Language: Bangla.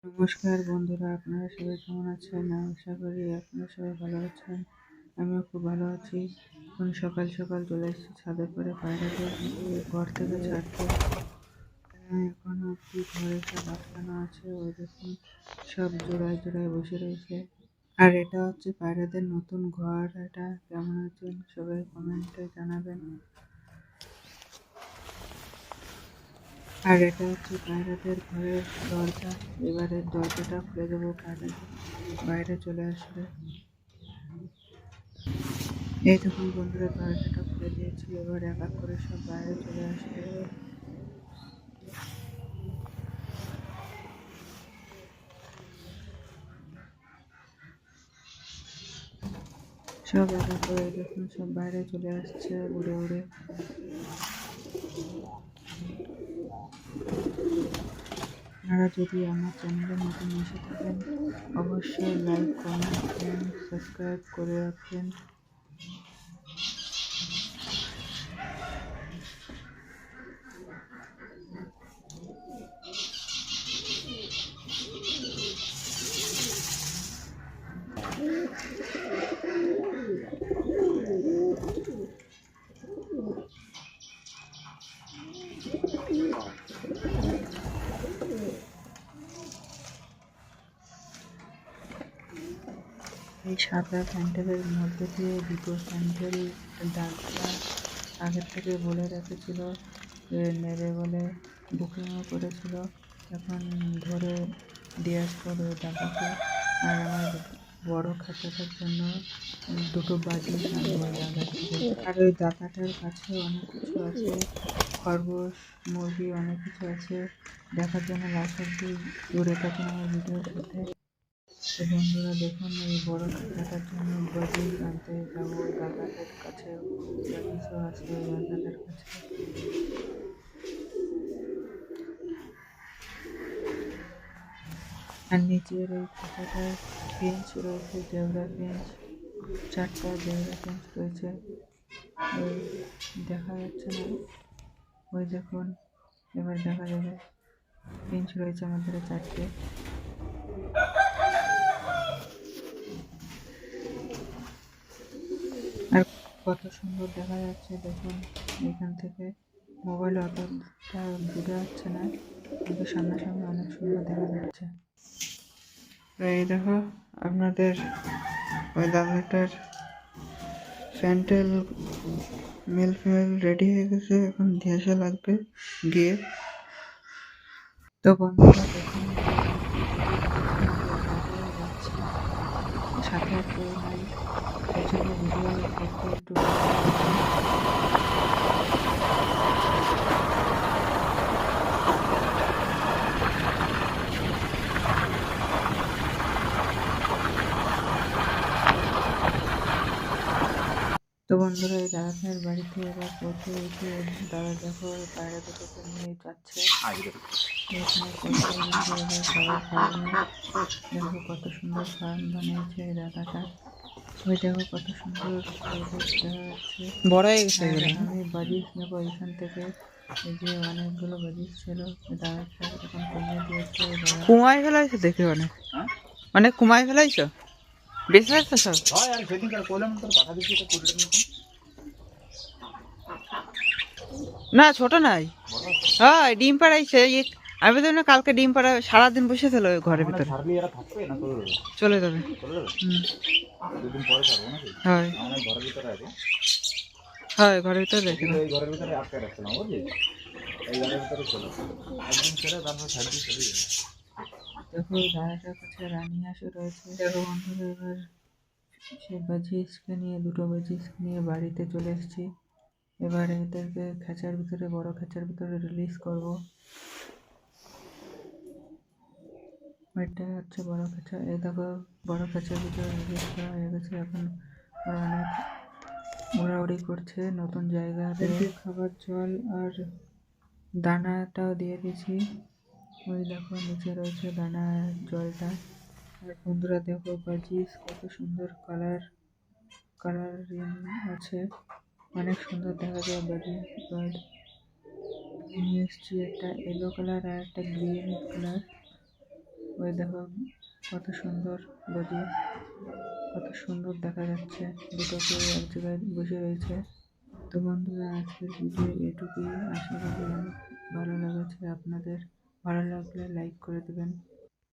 নমস্কার বন্ধুরা, আপনারা সবাই কেমন আছেন? আশা করি আপনারা সবাই ভালো আছেন। আমিও খুব ভালো আছি। এখন সকাল সকাল চলে এসেছি ছাদের পরে পায়রাদের ঘর থেকে ছাড়তে। এখনো অব্দি ঘরে সব আটকানো আছে, ওই দেখুন সব জোড়ায় জোড়ায় বসে রয়েছে। আর এটা হচ্ছে পায়রাদের নতুন ঘর। এটা কেমন আছেন সবাই কমেন্টে জানাবেন। আর এটা হচ্ছে পায়রাদের ঘরের দরজা। এবারে দরজাটা খুলে দেবো, পায়রাদের বাইরে চলে আসবে। এই দেখুন বন্ধুরা, দরজাটা খুলে দিয়েছি। এবার এক এক করে সব বাইরে চলে আসবে। সব এক এক করে দেখুন সব বাইরে চলে আসছে উড়ে উড়ে। আপনারা যদি আমার চ্যানেলে নতুন এসে থাকেন অবশ্যই লাইক, কমেন্ট এন্ড সাবস্ক্রাইব করে রাখবেন। এই সাদা প্যান্ডেলের মধ্যে দিয়ে দুটো প্যান্ডেল ডাকরা আগের থেকে বলে রেখেছিল, নেবে বলে বুকিংও করেছিল। এখন ধরে দিয়ে আসবো ওই দাদাকে। আর আমার বড় খাঁচাটার জন্য দুটো বাজি আনবো দাদা থেকে। আর ওই দাদাটার কাছে অনেক কিছু আছে, খরগোশ, মুরগি অনেক কিছু আছে। দেখার জন্য লাস্ট অব্দি জুড়ে থাকুন আমার ভিডিওর সাথে। তো বন্ধুরা দেখুন, এই বড় খাঁচাটার জন্য বাজি আনতে যাবো দাদাদের কাছে। বাজিসও আছে দাদাদের কাছে। আর নিচের ওই খাঁচাটায় বেঞ্চ রয়েছে, জেব্রা বেঞ্চ, 4টা জেব্রা বেঞ্চ রয়েছে। ওই দেখা যাচ্ছে না, ওই দেখুন এবার দেখা যাবে। বেঞ্চ রয়েছে আমাদের 4টে। আর কত সুন্দর দেখা যাচ্ছে দেখুন এখান থেকে। মোবাইলে অতটা বোঝা যাচ্ছে না, কিন্তু সামনাসামনি অনেক সুন্দর দেখা যাচ্ছে। এই দেখো আপনাদের ওই দাদাটার প্যান্ডেল মেল ফিমেল রেডি হয়ে গেছে, এখন দিয়ে আসা লাগবে গিয়ে। তো বন্ধুরা দেখুন সাথে আর কেউ নাই, এই জন্য ভিডিও করতে একটু তো বন্ধুরা এই দাদাটার বাড়িতে এবার পড়তে উঠে দাদা দেখো পায়রা দুটোকে নিয়ে যাচ্ছে। এখানে সবাই ফার্মে দেখো কত সুন্দর ফার্ম বানিয়েছে এই দাদাটা। ওই দেখো কত সুন্দর পরিবেশ দেখা যাচ্ছে, বড় হয়ে গেছে। আমি বাজিস নেবো এখান থেকে। এই যে অনেকগুলো বাজিস ছিল, দাদাটা এখন কমিয়ে দিয়েছে। কুমায় ফেলাইছো দেখে, অনেক অনেক কুমায় ফেলাইছো, বেশি আছে সব। না ছোট নাই, হ্যাঁ ডিম পাড়াইছে। আমি তো কালকে ডিম পাড়া সারাদিন বসে ছিল ঘরের ভিতরে। চলে যাবে। হয় হয়, ঘরের ভিতরে রেখে দাও। দেখো দাদাটার কাছে রানী হাঁসও রয়েছে। দেখো বন্ধুরা এবার সে বাজিসকে নিয়ে, দুটো বাজিসকে নিয়ে বাড়িতে চলে এসেছি। এবার এদেরকে খাঁচার ভিতরে, বড় খাঁচার ভিতরে রিলিজ করব। এটা হচ্ছে বড় খাঁচা। এই দেখো বড় খাঁচার ভিতরে রিলিজ করা হয়ে গেছে। এখন ওরা অনেক উড়াউড়ি করছে নতুন জায়গা। খাবার জল আর দানাটাও দিয়ে দিয়েছি। ওই দেখো নিচে রয়েছে দানা জলটা। আর বন্ধুরা দেখো বাজিস কত সুন্দর কালারিং আছে, অনেক সুন্দর দেখা যায় বাজিস বার্ড। নিয়ে এসছি একটা ইয়েলো কালার আর একটা গ্রিন কালার। ওই দেখো কত সুন্দর নদী, কত সুন্দর দেখা যাচ্ছে, দুটোকে এক জায়গায় বসে রয়েছে। তো বন্ধুরা আজকের ভিডিও এটুকুই, আশা করি অনেক ভালো লেগেছে আপনাদের। ভালো লাগলে লাইক করে দেবেন।